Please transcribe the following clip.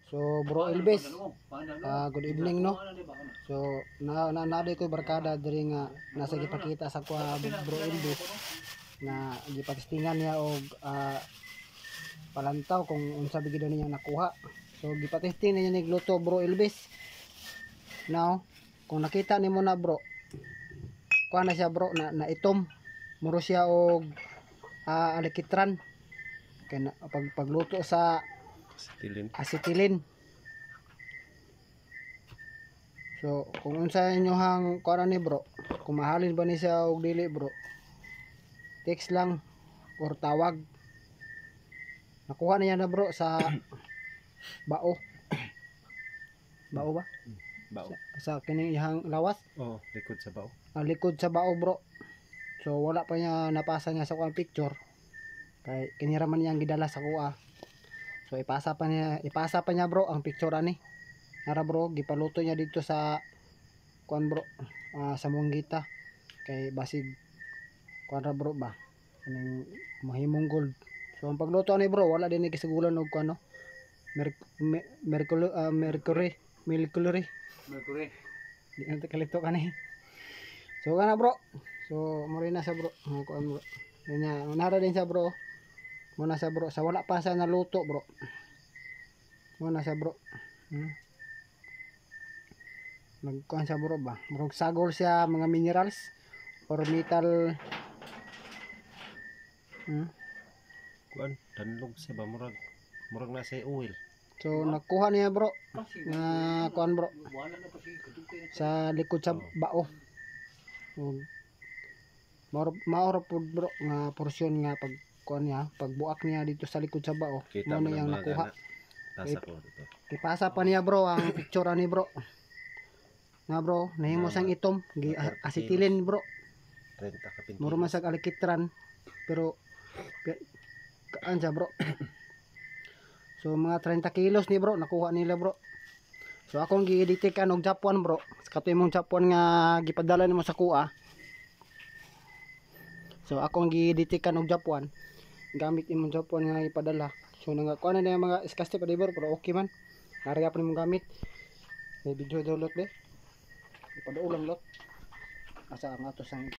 So bro Elvis, good evening no. So naday ko barkada diri nga nasa gipakita sa kwa bro Elvis na gipatistingan niya og palantaw kung unsa bigid niya nakuha. So gipatesting niya nigluto bro Elvis. Now, kung nakita nimo na bro, kuha na siya bro na itom. Muro siya og alikitran. Kaya pagluto sa acetilin. So kung unsa inyohang kuha ni bro, kung mahalin ba ni siya og dili bro, text lang or tawag. Nakuha na niya na bro sa bao. Bao ba? Bao. Sa kining ihang lawas? Oh, likod sa bao. Likod sa bao bro. So wala pa niya napasa niya sa kuha picture. Kay kiniraman niya ang gidala sa kuha. So ipasa pa niya bro ang picture ani. Nara bro, gipaluto niya dito sa kuan bro, sa Monggita. Kay basig kuan ra bro ba. Kaning mahimong gold. So ang pagluto ni bro, wala din ni kasigulan og kuan no. Mercury. Di na kalito ka ni. So kana bro. So mo rin na sa bro. Kuan bro. Nya, nara din sa bro. Muna sa bro, sa wala pa sa naluto bro. Muna sa bro. Nagkuhan siya bro ba? Murag sagol siya mga minerals or metal. Kuan, danlog siya ba murag na sa oil. So nakuha niya bro na kuan bro sa likod sa bao. Maoro po bro nga porsyon nga pag kuan niya, pagbuak niya dito sa likod sa bao. Kita mo yang nakuha. Tasa ko dito. Ipasa pa niya bro ang picture ni bro. Na bro, nahimo sang itom, acetilin bro. 30 ka pinti. Muro man sa alikitran pero kaan siya bro. So mga 30 kilos ni bro nakuha nila bro. So akong gi-editikan og Japan bro. Katoy mong Japan nga gipadala nimo sa kuha. So akong gi-editikan og Japan. Gamit imong Japan nga ipadala. So kuha na yung mga iskaste pa bro pero okay man. Nariya pa nimong gamit. May video download be. Ipadaulang lot. Asa ang ato sang